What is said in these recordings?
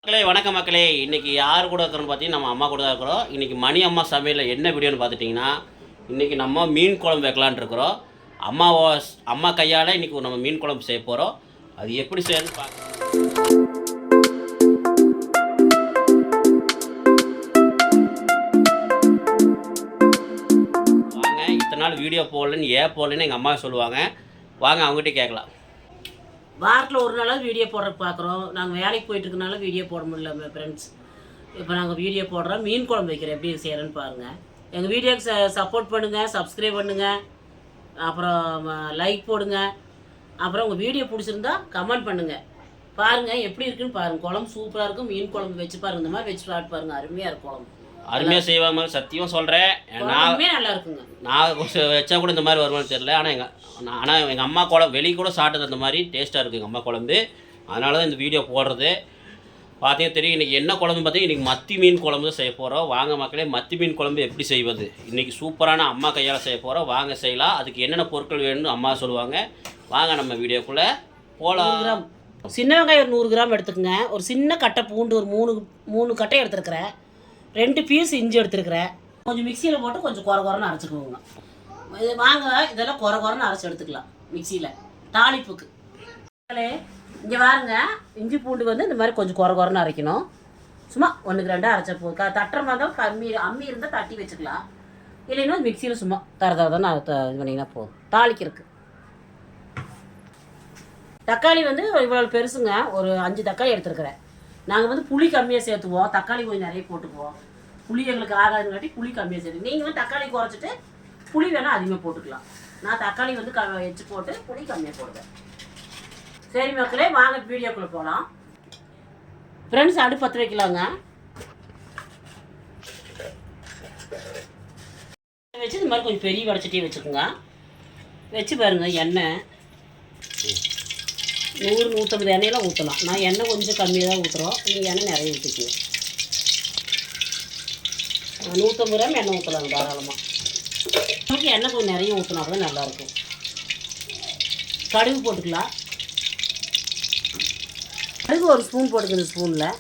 மக்களே வணக்கம் மக்களே. இன்றைக்கி யார் கூட இருக்கிறோன்னு பார்த்தீங்கன்னா நம்ம அம்மா கூட தான் இருக்கிறோம். இன்றைக்கி மணி அம்மா சமையலில் என்ன வீடியோன்னு பார்த்துட்டிங்கன்னா, இன்றைக்கி நம்ம மீன் குழம்பு வைக்கலான்னு இருக்கிறோம். அம்மா கையால் இன்றைக்கி நம்ம மீன் குழம்பு செய்ய போகிறோம். அது எப்படி செய்யணும்னு வாங்க. இத்தனை நாள் வீடியோ போடலன்னு போடலன்னு எங்கள் அம்மா சொல்லுவாங்க. வாங்க அவங்ககிட்ட கேட்கலாம். வாரத்தில் ஒரு நாளாவது வீடியோ போடுறதுக்கு பார்க்குறோம். நாங்கள் வேலைக்கு போயிட்டுருக்கனால வீடியோ போட முடியல ஃப்ரெண்ட்ஸ். இப்போ நாங்கள் வீடியோ போடுறோம். மீன் குழம்பு வைக்கிறேன், எப்படி செய்கிறேன்னு பாருங்கள். எங்கள் வீடியோக்கு சப்போர்ட் பண்ணுங்கள், சப்ஸ்கிரைப் பண்ணுங்கள், அப்புறம் லைக் போடுங்க. அப்புறம் உங்கள் வீடியோ பிடிச்சிருந்தா கமெண்ட் பண்ணுங்கள். பாருங்கள் எப்படி இருக்குன்னு பாருங்கள். குழம்பு சூப்பராக இருக்கும். மீன் குழம்பு வச்சு பாருங்கள். இந்த மாதிரி வச்சு சாப்பிட்டு பாருங்கள். அருமையாக இருக்கும் குழம்பு. அருமையாக செய்வாங்க, சத்தியம் சொல்கிறேன். நல்லா இருக்குங்க. நான் வச்சா கூட இந்த மாதிரி வருமானு தெரியல. ஆனால் எங்கள் அம்மா குழம்பு வெளியே கூட சாப்பிட்டது அந்த மாதிரி டேஸ்ட்டாக இருக்குது எங்கள் அம்மா குழம்பு. அதனால தான் இந்த வீடியோ போடுறது. பார்த்தீங்கன்னா தெரியும். இன்றைக்கி என்ன குழம்பு பார்த்தீங்கன்னா, இன்றைக்கி மத்தி மீன் குழம்பு தான் செய்ய போகிறோம். வாங்க மக்களே, மத்தி மீன் குழம்பு எப்படி செய்வது இன்றைக்கி சூப்பரான அம்மா கையால் செய்ய போகிறோம். வாங்க செய்யலாம். அதுக்கு என்னென்ன பொருட்கள் வேணும்னு அம்மா சொல்லுவாங்க. வாங்க நம்ம வீடியோக்குள்ளே போகலாம். சின்ன வெங்காயம் ஒரு 100 கிராம் எடுத்துக்கோங்க. ஒரு சின்ன கட்டை பூண்டு ஒரு மூணு கட்டை எடுத்துருக்கிறேன். 2 பீஸ் இஞ்சி எடுத்துருக்கிறேன். கொஞ்சம் மிக்சியில் போட்டு கொஞ்சம் குறன்னு அரைச்சிக்குவோங்க. இது வாங்க, இதெல்லாம் குறன்னு அரைச்சி எடுத்துக்கலாம் மிக்சியில் தாளிப்புக்கு. இங்கே பாருங்க, இஞ்சி பூண்டு வந்து இந்த மாதிரி கொஞ்சம் குறன்னு அரைக்கணும். சும்மா 1க்கு 2 அரைச்சா போதும். தட்டுற மாதிரி இருந்தால் அம்மி இருந்தால் தட்டி வச்சுக்கலாம். இல்லைன்னா மிக்சியில் சும்மா தரதான் இது பண்ணிங்கன்னா போதும். தாளிக்கிறதுக்கு தக்காளி வந்து இவ்வளோ பெருசுங்க. ஒரு 5 தக்காளி எடுத்துருக்கிறேன். நாங்கள் வந்து புளி கம்மியாக சேர்த்துவோம், தக்காளி கொஞ்சம் நிறைய போட்டுக்குவோம். புளி எங்களுக்கு ஆகாதுங்காட்டி புளி கம்மியாக சேர்த்து. நீங்கள் வந்து தக்காளி குறைச்சிட்டு புளி வேணால் அதிகமாக போட்டுக்கலாம். நான் தக்காளி வந்து வச்சு போட்டு புளி கம்மியாக போடுவேன். சரி மக்களே, வாங்க வீடியோக்குள்ளே போகலாம். ஃப்ரெண்ட்ஸ், அடுப்பு பற்ற வைக்கலாங்க. வச்சு இந்த மாதிரி கொஞ்சம் பெரிய வடச்சட்டியை வச்சுக்கோங்க. வச்சு பாருங்கள். எண்ணெய் 100-150 எண்ணெயெல்லாம் ஊற்றலாம். நான் எண்ணெய் கொஞ்சம் கம்மியாக தான் ஊற்றுறோம். நீங்கள் எண்ணெய் நிறைய ஊற்றிக்குவோம். 150 கிராம் எண்ணெய் ஊற்றலாங்க தாராளமாக. நமக்கு எண்ணெய் கொஞ்சம் நிறைய ஊற்றினா கூட நல்லாயிருக்கும். கடுகு போட்டுக்கலாம். கடுகு ஒரு ஸ்பூன் போட்டுக்குது. ஸ்பூனில்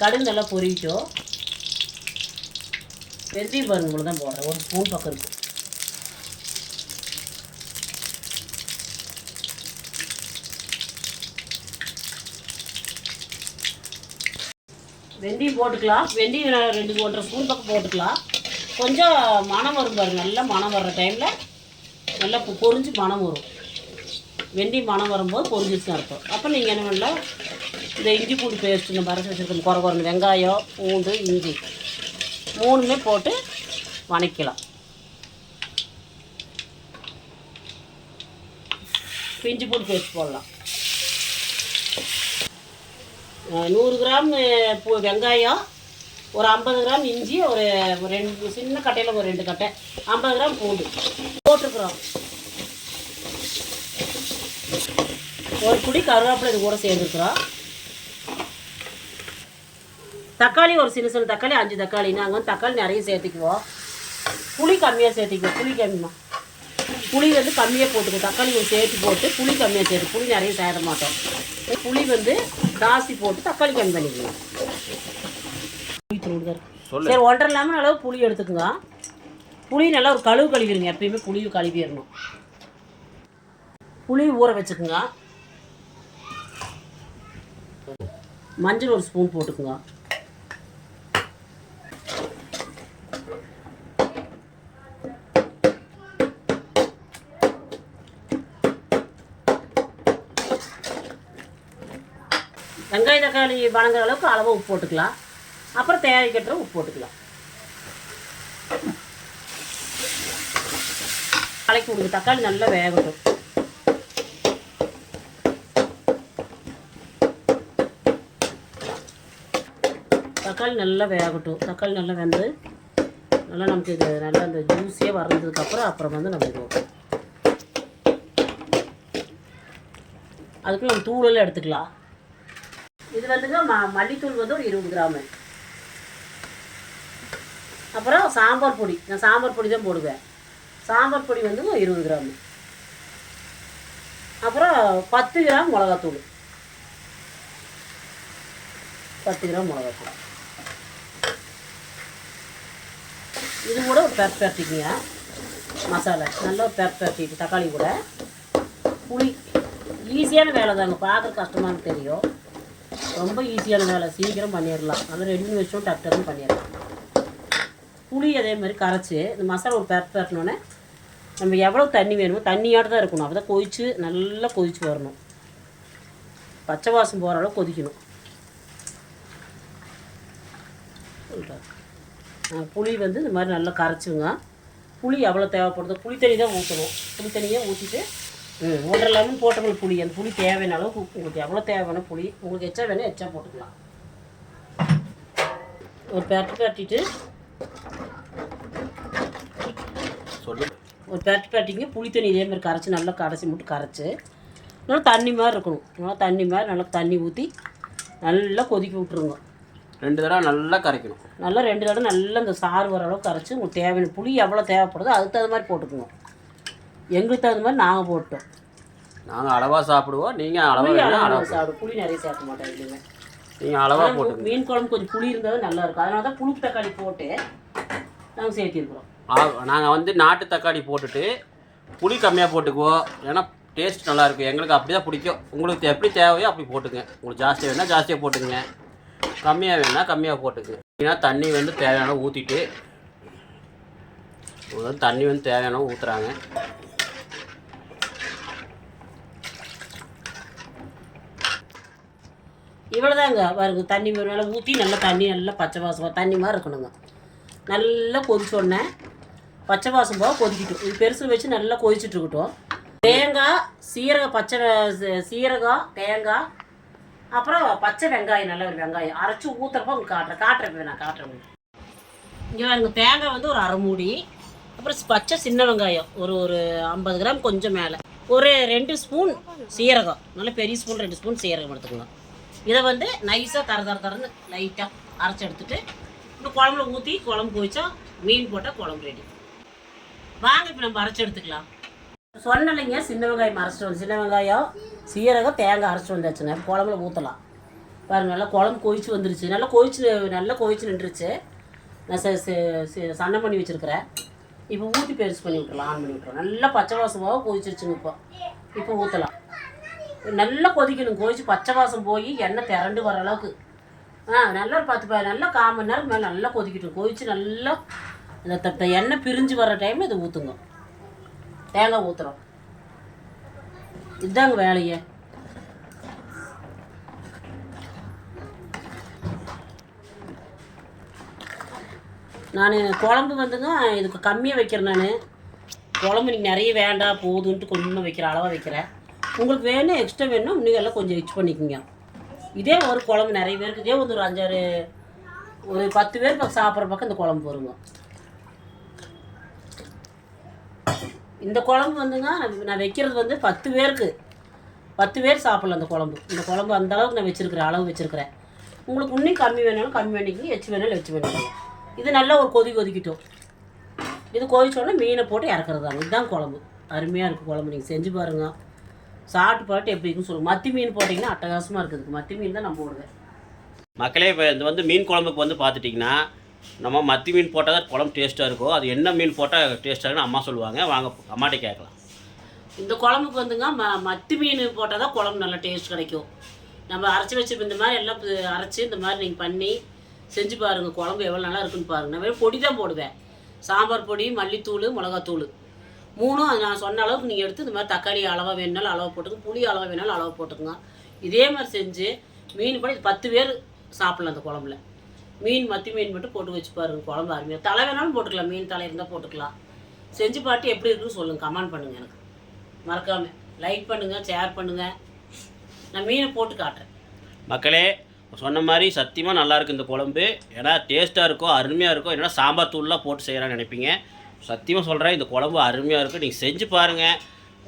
கடுகு நல்லா பொரிவிட்டோம். வெந்தயம் பாருங்க, இவ்வளோ தான் போடுறேன். ஒரு ஸ்பூன் பக்கம் இருக்கும். வெந்தயம் போட்டுக்கலாம். வெந்தயம் 2-1.5 ஸ்பூன் பக்கம் போட்டுக்கலாம். கொஞ்சம் மணம் வரும் பாருங்க. நல்லா மணம் வர்ற டைமில் நல்லா பொரிஞ்சு மணம் வரும். வெந்தயம் மணம் வரும்போது பொரிஞ்சிச்சுன்னு அர்த்தம். அப்போ நீங்கள் என்ன பண்ணலாம், இந்த இஞ்சி பூண்டு பேஸ்ட் இந்த பரசு வச்சுருக்கோம். குறன்னு வெங்காயம், பூண்டு, இஞ்சி 3மே போட்டு வணக்கலாம். இஞ்சி பூண்டு பேஸ்ட் போடலாம். 100 கிராம் வெங்காயம், ஒரு 50 கிராம் இஞ்சி, ஒரு 2 சின்ன கட்டையில் ஒரு 2 கட்டை, 50 கிராம் பூண்டு போட்டிருக்குறோம். ஒரு புடி கருவேப்பிலை இது கூட சேர்ந்துருக்குறோம். தக்காளி ஒரு சின்ன தக்காளி 5 தக்காளி. நாங்கள் வந்து தக்காளி நிறைய சேர்த்துக்குவோம். புளி கம்மியாக சேர்த்துக்குவோம். புளி வந்து கம்மியாக போட்டுக்குவோம். தக்காளி சேர்த்து போட்டு புளி கம்மியாக சேர்த்து, புளி நிறைய சேர மாட்டோம். புளி வந்து ஜாஸ்தி போட்டு தக்காளி கம்மி பண்ணிக்குவோம். சரி, 1.5 லெமன் அளவு புளி எடுத்துக்குங்க. புளி நல்லா ஒரு கழுவிடுங்க. எப்பயுமே புளி கழுவிடணும். புளி ஊற வச்சுக்குங்க. மஞ்சள் ஒரு ஸ்பூன் போட்டுக்குங்க. வெங்காய தக்காளி வணங்குற அளவுக்கு அளவாக உப்பு போட்டுக்கலாம். அப்புறம் தேவைக்கேற்ற உப்பு போட்டுக்கலாம். கலக்கி விடுங்க. தக்காளி நல்லா வேகட்டும். தக்காளி நல்லா வெந்து நல்லா நமக்கு இது நல்லா இந்த ஜூஸியாக வறந்ததுக்கப்புறம் வந்து நம்ம இது அதுக்கு நம்ம தூளெல்லாம் எடுத்துக்கலாம். இது வந்துங்க மல்லித்தூள் வந்து ஒரு 20 கிராமு. அப்புறம் சாம்பார் பொடி, நான் சாம்பார் பொடி தான் போடுவேன். சாம்பார் பொடி வந்து 20 கிராமு. அப்புறம் 10 கிராம் மிளகாத்தூள். 10 கிராம் மிளகாத்தூள். இது கூட ஒரு பெரட்டிக்கிங்க மசாலா நல்லா ஒரு பெரட்டிட்டு தக்காளி கூட புளி. ஈஸியான வேலை தாங்க, பார்க்குற கஷ்டமானு தெரியும், ரொம்ப ஈஸியான வேலை, சீக்கிரம் பண்ணிடலாம். நல்லா ரெடி பண்ணி வச்சோம் டக்குன்னு பண்ணிடலாம். புளி அதே மாதிரி கரைச்சி இந்த மசாலா ஒரு பெரட்டினோடனே நம்ம எவ்வளோ தண்ணி வேணுமோ தண்ணியாட்டு தான் இருக்கணும். அப்போ தான் கொதிச்சு நல்லா கொதிச்சு வரணும், பச்சை வாசம் போகிற அளவு கொதிக்கணும். புளி வந்து இந்த மாதிரி நல்லா கரைச்சிங்க. புளி எவ்வளோ தேவைப்படுதோ புளி தண்ணி தான் ஊற்றணும். புளி தண்ணியே ஊற்றிட்டு 1.5 லெமன் போட்டோம்ல புளி, அந்த புளி தேவையான அளவுக்கு உங்களுக்கு எவ்வளோ தேவையான புளி உங்களுக்கு எச்சா வேணும் எச்சா போட்டுக்கலாம். ஒரு பெரட்டிட்டு ஒரு பெரட்டிங்க புளி தண்ணி இதே மாதிரி கரைச்சி நல்லா கடைசி மட்டும் கரைச்சி நல்லா தண்ணி மாதிரி இருக்கணும். நல்லா தண்ணி மாதிரி நல்லா தண்ணி ஊற்றி நல்லா கொதிக்க விட்ருங்க. 2 தடவை நல்லா கரைக்கணும். நல்லா 2 தடவை நல்லா இந்த சாறு வர அளவுக்கு கரைச்சி உங்களுக்கு தேவையான புளி எவ்வளோ தேவைப்படுதோ அதுக்கு தகுந்த மாதிரி போட்டுக்கோங்க. எங்களுக்கு தகுந்த மாதிரி நாங்கள் போட்டோம். நாங்கள் அளவாக சாப்பிடுவோம், நீங்கள் அளவாக சாப்பிடுவோம். புளி நிறைய சேர்க்க மாட்டோம் இல்லைங்க, நீங்கள் அளவாக போட்டு. மீன் குழம்பு கொஞ்சம் புளி இருந்தாலும் நல்லா இருக்கும், அதனால தான் புளி தக்காளி போட்டு நாங்கள் சேர்த்திருக்கிறோம். நாங்கள் வந்து நாட்டு தக்காளி போட்டுட்டு புளி கம்மியாக போட்டுக்குவோம், ஏன்னா டேஸ்ட் நல்லாயிருக்கும். எங்களுக்கு அப்படி தான் பிடிக்கும். உங்களுக்கு எப்படி தேவையோ அப்படி போட்டுங்க. உங்களுக்கு ஜாஸ்தியாக வேணால் ஜாஸ்தியாக போட்டுங்க, கம்மியாக வேணால் கம்மியாக போட்டுங்க. ஏன்னா தண்ணி வந்து தேவையான ஊற்றிட்டு தண்ணி வந்து தேவையான ஊற்றுறாங்க. இவ்வளோதாங்க பாருங்க. தண்ணி நல்லா ஊற்றி நல்லா தண்ணி நல்லா பச்சை வாசம் தண்ணி மாதிரி இருக்கணுங்க. நல்லா கொதிச்சோடனே பச்சை வாசம் போக கொதிக்கிட்டோம். இது பெருசு வச்சு நல்லா கொதிச்சுட்ருக்கட்டும். தேங்காய் சீரகம் சீரகம் தேங்காய் அப்புறம் பச்சை வெங்காயம், நல்ல ஒரு வெங்காயம் அரைச்சி ஊற்றுறப்போ உங்களுக்கு காட்டுறேன் நான் காட்டுறேன். இங்கே பாருங்க தேங்காய் வந்து ஒரு 1/2 மூடி, அப்புறம் பச்சை சின்ன வெங்காயம் ஒரு 50 கிராம் கொஞ்சம் மேலே, ஒரு 2 ஸ்பூன் சீரகம், நல்ல பெரிய ஸ்பூன் 2 ஸ்பூன் சீரகம் எடுத்துக்கணும். இதை வந்து நைஸாக தரன்னு லைட்டாக அரைச்சி எடுத்துகிட்டு இன்னும் குழம்புல ஊற்றி குழம்பு கொதிச்சா மீன் போட்டால் குழம்பு ரெடி. வாங்க இப்போ நம்ம அரைச்சி எடுத்துக்கலாம். சொன்னலைங்க சின்ன வெங்காயம் அரைச்சிட்டு வந்து சின்ன வெங்காயம் சீரகம் தேங்காய் அரைச்சிட்டு வந்தாச்சுங்க. குழம்புல ஊற்றலாம். பாருங்கள் நல்லா குழம்பு கொதிச்சு வந்துருச்சு, நல்லா கொதிச்சு நின்றுச்சு. நான் சன்னம் பண்ணி வச்சுருக்கிறேன். இப்போ ஊற்றி பெருசு பண்ணி விட்டுலாம், ஆன் பண்ணி விட்டுறோம். நல்லா பச்சை வாசமாக கொதிச்சிருச்சுங்க. இப்போ ஊற்றலாம். நல்லா கொதிக்கணும், கொதிச்சு பச்சை வாசம் போய் எண்ணெய் திரண்டு வர அளவுக்கு நல்லா ஒரு 10 நல்லா 1/4 மணி நேரம் மேலே நல்லா கொதிக்கட்டும். கொதிச்சு நல்லா இந்த எண்ணெய் பிரிஞ்சு வர டைமில் இதை ஊற்றுங்க. தேங்காய் ஊற்றுறோம். இதுதாங்க வேலையே. நான் குழம்பு வந்துங்க இதுக்கு கம்மியாக வைக்கிறேன். நான் குழம்பு நீங்கள் நிறைய வேண்டாம் போதுன்ட்டு கொஞ்சமாக வைக்கிறேன், அளவாக வைக்கிறேன். உங்களுக்கு வேணும் எக்ஸ்ட்ரா வேணும் இன்னும் எல்லாம் கொஞ்சம் எக்ஸ்ட் பண்ணிக்கோங்க. இதே ஒரு குழம்பு நிறைய பேருக்கு இதே ஒரு 5-6 ஒரு 10 பேர் பக்கம் சாப்பிட்ற பக்கம் இந்த குழம்பு வருங்க. இந்த குழம்பு வந்துங்க நான் வைக்கிறது வந்து 10 பேர் சாப்பிட்லாம். இந்த குழம்பு அந்த அளவுக்கு நான் வச்சுருக்கிறேன், அளவு வச்சுருக்கிறேன். உங்களுக்கு இன்னும் கம்மி வேணாலும் கம்மி பண்ணிக்கோங்க, எச்சு வேணாலும் எச்சு பண்ணிக்கோங்க. இது நல்லா ஒரு கொதிக்கட்டும். இது கொதிச்சோடனே மீனை போட்டு இறக்குறது தாங்க. இதுதான் குழம்பு. அருமையாக இருக்குது குழம்பு. நீங்கள் செஞ்சு பாருங்கள், சாப்பிட்டு பாட்டு எப்படி இருக்குன்னு சொல்லுங்கள். மத்தி மீன் போட்டிங்கன்னா அட்டகாசமாக இருக்குது. மத்தி மீன் தான் நான் போடுவேன். மக்களே இப்போ இது வந்து மீன் குழம்புக்கு வந்து பார்த்துட்டிங்கன்னா நம்ம மத்தி மீன் போட்டால் தான் குழம்பு டேஸ்ட்டாக இருக்கும். அது என்ன மீன் போட்டால் டேஸ்ட்டாக இருக்குன்னு அம்மா சொல்லுவாங்க. வாங்க அம்மாட்டே கேட்கலாம். இந்த குழம்புக்கு வந்துங்க மத்தி மீன் போட்டால் தான் குழம்பு நல்லா டேஸ்ட் கிடைக்கும். நம்ம அரைச்சி வச்சு இந்த மாதிரி எல்லாம் அரைச்சி இந்த மாதிரி நீங்கள் பண்ணி செஞ்சு பாருங்கள். குழம்பு எவ்வளோ நல்லா இருக்குன்னு பாருங்கள். நான் வெறும் பொடி தான் போடுவேன். சாம்பார் பொடி, மல்லித்தூள், மிளகாத்தூள் 3ம் அது நான் சொன்ன அளவுக்கு நீங்கள் எடுத்து இந்த மாதிரி தக்காளி அளவாக வேணுனாலும் அளவாக போட்டுக்கோங்க, புளி அளவாக வேணாலும் அளவாக போட்டுக்கோங்க. இதே மாதிரி செஞ்சு மீன் போட்டு 10 பேர் சாப்பிட்லாம். அந்த குழம்புல மத்தி மீன் மட்டும் போட்டு வச்சு பாருங்கள். குழம்பு அருமையாக. தலை வேணாலும் போட்டுக்கலாம், மீன் தலை இருந்தால் போட்டுக்கலாம். செஞ்சு பாட்டு எப்படி இருக்குன்னு சொல்லுங்கள், கமெண்ட் பண்ணுங்கள். எனக்கு மறக்காமல் லைக் பண்ணுங்கள், ஷேர் பண்ணுங்கள். நான் மீனை போட்டு காட்டுறேன். மக்களே சொன்ன மாதிரி சத்தியமாக நல்லாயிருக்கு இந்த குழம்பு. ஏன்னா டேஸ்ட்டாக இருக்கும், அருமையாக இருக்கும். ஏன்னா சாம்பார் தூள்லாம் போட்டு செய்கிறான்னு நினைப்பீங்க. சத்தியமாக சொல்கிறேன், இந்த குழம்பு அருமையாக இருக்கும். நீங்கள் செஞ்சு பாருங்கள்.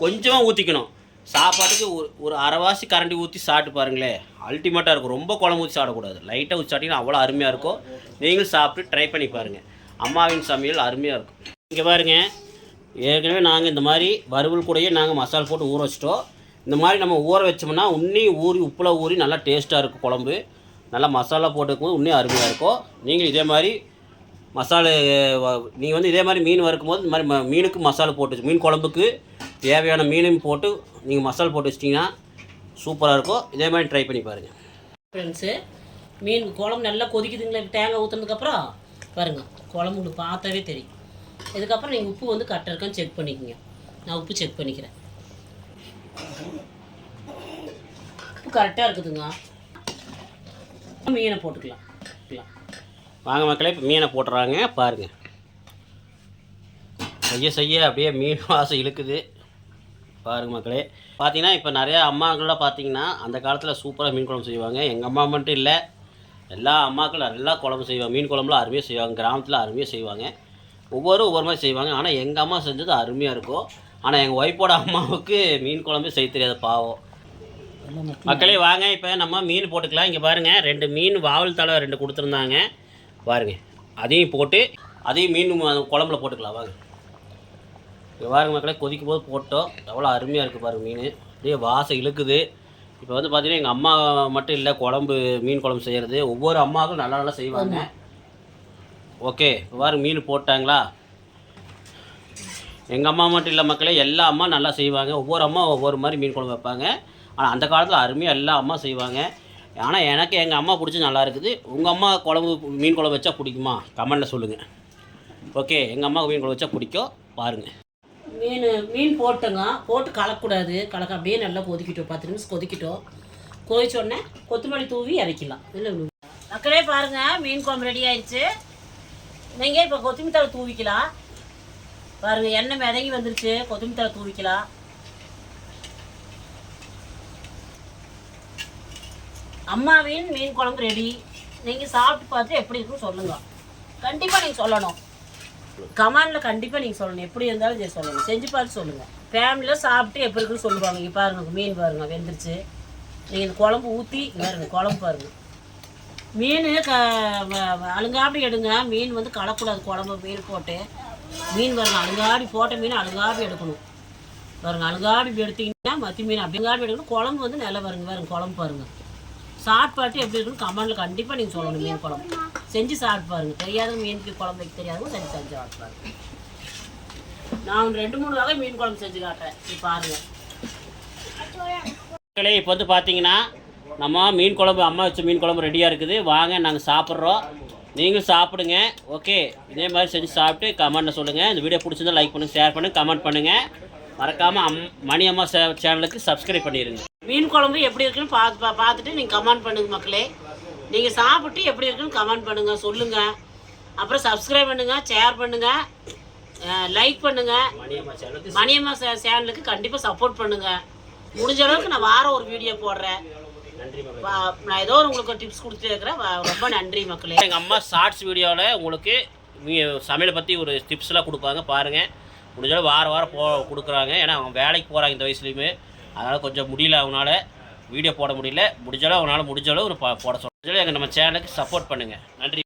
கொஞ்சமாக ஊற்றிக்கணும். சாப்பாட்டுக்கு ஒரு அரைவாசி கரண்டி ஊற்றி சாப்பிட்டு பாருங்களேன், அல்டிமேட்டாக இருக்கும். ரொம்ப குழம்பு ஊற்றி சாப்பிடக்கூடாது, லைட்டாக ஊற்றி சாப்பிட்டீங்கன்னா அவ்வளோ அருமையாக இருக்கும். நீங்களும் சாப்பிட்டு ட்ரை பண்ணி பாருங்கள். அம்மாவின் சமையல் அருமையாக இருக்கும். இங்கே பாருங்கள், ஏற்கனவே நாங்கள் இந்த மாதிரி வறுவல் கூடயே நாங்கள் மசாலா போட்டு ஊற வச்சிட்டோம். இந்த மாதிரி நம்ம ஊற வச்சோம்னா உன்னி ஊறி உப்பில் ஊறி நல்லா டேஸ்ட்டாக இருக்கும் குழம்பு. நல்லா மசாலா போட்டுக்கும்போது இன்னும் அருமையாக இருக்கும். நீங்கள் இதே மாதிரி மசாலா நீங்கள் வந்து இதே மாதிரி மீன் வறுக்கும் போது இந்த மாதிரி மீனுக்கு மசாலா போட்டு மீன் குழம்புக்கு தேவையான மீனையும் போட்டு நீங்கள் மசாலா போட்டு வச்சிட்டிங்கன்னா சூப்பராக இருக்கும். இதே மாதிரி ட்ரை பண்ணி பாருங்கள் ஃப்ரெண்ட்ஸு. மீன் குழம்பு நல்லா கொதிக்குதுங்களா? இப்போ தேங்காய் ஊற்றுனதுக்கப்புறம் பாருங்கள், குழம்பு உங்களுக்கு பார்த்தாவே தெரியும். இதுக்கப்புறம் நீங்கள் உப்பு வந்து கரெக்டாக இருக்கான்னு செக் பண்ணிக்கோங்க. நான் உப்பு செக் பண்ணிக்கிறேன். உப்பு கரெக்டாக இருக்குதுங்க. மீனை போட்டுக்கலாம். வாங்க மக்களே, இப்போ மீனை போட்டுறாங்க பாருங்கள். செய்ய அப்படியே மீன் வாசம் இழுக்குது பாருங்கள் மக்களே. பார்த்தீங்கன்னா இப்போ நிறையா அம்மாக்கள்லாம் பார்த்தீங்கன்னா அந்த காலத்தில் சூப்பராக மீன் குழம்பு செய்வாங்க. எங்கள் அம்மா மட்டும் இல்லை, எல்லா அம்மாக்களும் நல்லா குழம்பு செய்வாங்க. மீன் குழம்புலாம் அருமையாக செய்வாங்க. கிராமத்தில் அருமையாக செய்வாங்க. ஒவ்வொரு மாதிரி செய்வாங்க. ஆனால் எங்கள் அம்மா செஞ்சது அருமையாக இருக்கும். ஆனால் எங்கள் ஒய்ஃபோட அம்மாவுக்கு மீன் குழம்பு செய்ய தெரியாது பாவம். மக்களே வாங்க இப்போ நம்ம மீன் போட்டுக்கலாம். இங்கே பாருங்கள், 2 மீன் வாவல் தலை 2 கொடுத்துருந்தாங்க பாருங்கள். அதையும் போட்டு அதையும் மீன் குழம்புல போட்டுக்கலாம் வாங்க. இங்கே பாருங்க மக்களே, கொதிக்கும் போது போட்டோம். எவ்வளோ அருமையாக இருக்குது பாருங்கள். மீன் அப்படியே வாசம் இழுக்குது. இப்போ வந்து பார்த்தீங்கன்னா எங்கள் அம்மா மட்டும் இல்லை குழம்பு மீன் குழம்பு செய்கிறது, ஒவ்வொரு அம்மாவுக்கும் நல்லா நல்லா செய்வாங்க. ஓகே, இப்போ பாருங்க மீன் போட்டாங்களா? எங்கள் அம்மா மட்டும் இல்லை மக்களே, எல்லா அம்மா நல்லா செய்வாங்க. ஒவ்வொரு அம்மா ஒவ்வொரு மாதிரி மீன் குழம்பு வைப்பாங்க. ஆனால் அந்த காலத்தில் அருமையாக எல்லா அம்மா செய்வாங்க. ஆனால் எனக்கு எங்கள் அம்மா பிடிச்சி நல்லா இருக்குது. உங்கள் அம்மா குழம்பு மீன் குழம்பு வச்சா பிடிக்குமா? கமெண்டில் சொல்லுங்கள். ஓகே, எங்கள் அம்மாவுக்கு மீன் குழம்பு வச்சா பிடிக்கும் பாருங்கள். மீன் போட்டுங்க, போட்டு கலக்கக்கூடாது. கலக்க அப்படியே நல்லா கொதிக்கிட்டோம். 10 நிமிஷம் கொதிக்கிட்டோம். கொதிச்சோடனே கொத்தமல்லி தூவி இறக்கிடலாம். இல்லை மக்களே பாருங்கள், மீன் குழம்பு ரெடி ஆயிடுச்சு. நீங்கள் இப்போ கொத்தமல்லி தழை தூவிக்கலாம். பாருங்கள், எண்ணெய் மிதங்கி வந்துருச்சு. கொத்தமல்லி தழை தூவிக்கலாம். அம்மாவின் மீன் குழம்பு ரெடி. நீங்கள் சாப்பிட்டு பார்த்து எப்படி இருக்குன்னு சொல்லுங்கள். கண்டிப்பாக நீங்கள் சொல்லணும். கமெண்டில் கண்டிப்பாக நீங்கள் சொல்லணும். எப்படி இருந்தாலும் சரி சொல்லணும். செஞ்சு பார்த்து சொல்லுங்கள். ஃபேமிலியில் சாப்பிட்டு எப்படி இருக்குன்னு சொல்லுவாங்க. இங்கே பாருங்கள், மீன் பாருங்கள் வெந்துருச்சு. நீங்கள் இந்த குழம்பு ஊற்றி பாருங்கள், குழம்பு பாருங்கள். மீன் அழுங்காப்படி எடுங்க. மீன் வந்து கலக்கூடாது. குழம்பு மீன் போட்டு மீன் பாருங்கள், அழுங்காடி போட்ட மீன் அழுங்காப்படி எடுக்கணும் பாருங்கள். அழுங்காப்படி எடுத்திங்கன்னா மத்தி மீன் அப்படி அழுங்காப்படி எடுக்கணும். குழம்பு வந்து நல்லா பாருங்கள் குழம்பு பாருங்கள். சாப்பிட்டு பார்த்து எப்படி இருக்குன்னு கமெண்டில் கண்டிப்பாக நீங்கள் சொல்லணும். மீன் குழம்பு செஞ்சு சாப்பிட்டு பாருங்கள். தெரியாத மீனுக்கு குழம்பு வைக்க தெரியாதவங்க செஞ்சு சாப்பிட்டு பாருங்கள். நான் 2-3 வகை மீன் குழம்பு செஞ்சு காட்டுறேன். இப்போ பாருங்கள். இப்போ வந்து பார்த்தீங்கன்னா நம்ம மீன் குழம்பு அம்மா வச்ச மீன் குழம்பு ரெடியாக இருக்குது. வாங்க நாங்கள் சாப்பிட்றோம், நீங்களும் சாப்பிடுங்க. ஓகே, இதே மாதிரி செஞ்சு சாப்பிட்டு கமெண்ட்டில் சொல்லுங்கள். இந்த வீடியோ பிடிச்சிருந்தா லைக் பண்ணுங்கள், ஷேர் பண்ணுங்கள், கமெண்ட் பண்ணுங்கள். மறக்காமல் மணி அம்மா சேனலுக்கு சப்ஸ்கிரைப் பண்ணிடுங்க. மீன் குழம்பு எப்படி இருக்குன்னு பார்த்துட்டு நீங்கள் கமெண்ட் பண்ணுங்கள் மக்களே. நீங்கள் சாப்பிட்டு எப்படி இருக்குன்னு கமெண்ட் பண்ணுங்கள், சொல்லுங்கள். அப்புறம் சப்ஸ்கிரைப் பண்ணுங்கள், ஷேர் பண்ணுங்கள், லைக் பண்ணுங்கள். மணியம்மா சேனலுக்கு கண்டிப்பாக சப்போர்ட் பண்ணுங்கள். முடிஞ்ச அளவுக்கு நான் வாரம் ஒரு வீடியோ போடுறேன். நான் ஏதோ உங்களுக்கு டிப்ஸ் கொடுத்துட்டு இருக்கிறேன். ரொம்ப நன்றி மக்களே. எங்கள் அம்மா ஷார்ட்ஸ் வீடியோவில் உங்களுக்கு சமையலை பற்றி ஒரு டிப்ஸ்லாம் கொடுப்பாங்க பாருங்கள். முடிஞ்சாலும் வாரம் கொடுக்குறாங்க. ஏன்னா அவங்க வேலைக்கு போகிறாங்க இந்த வயசுலேயுமே. அதனால் கொஞ்சம் முடியல, அவங்களால வீடியோ போட முடியல. முடிஞ்சாலும் அவங்களால முடிஞ்சாலும் ஒரு போட சொல்ல. எங்கள் நம்ம சேனலுக்கு சப்போர்ட் பண்ணுங்கள். நன்றி.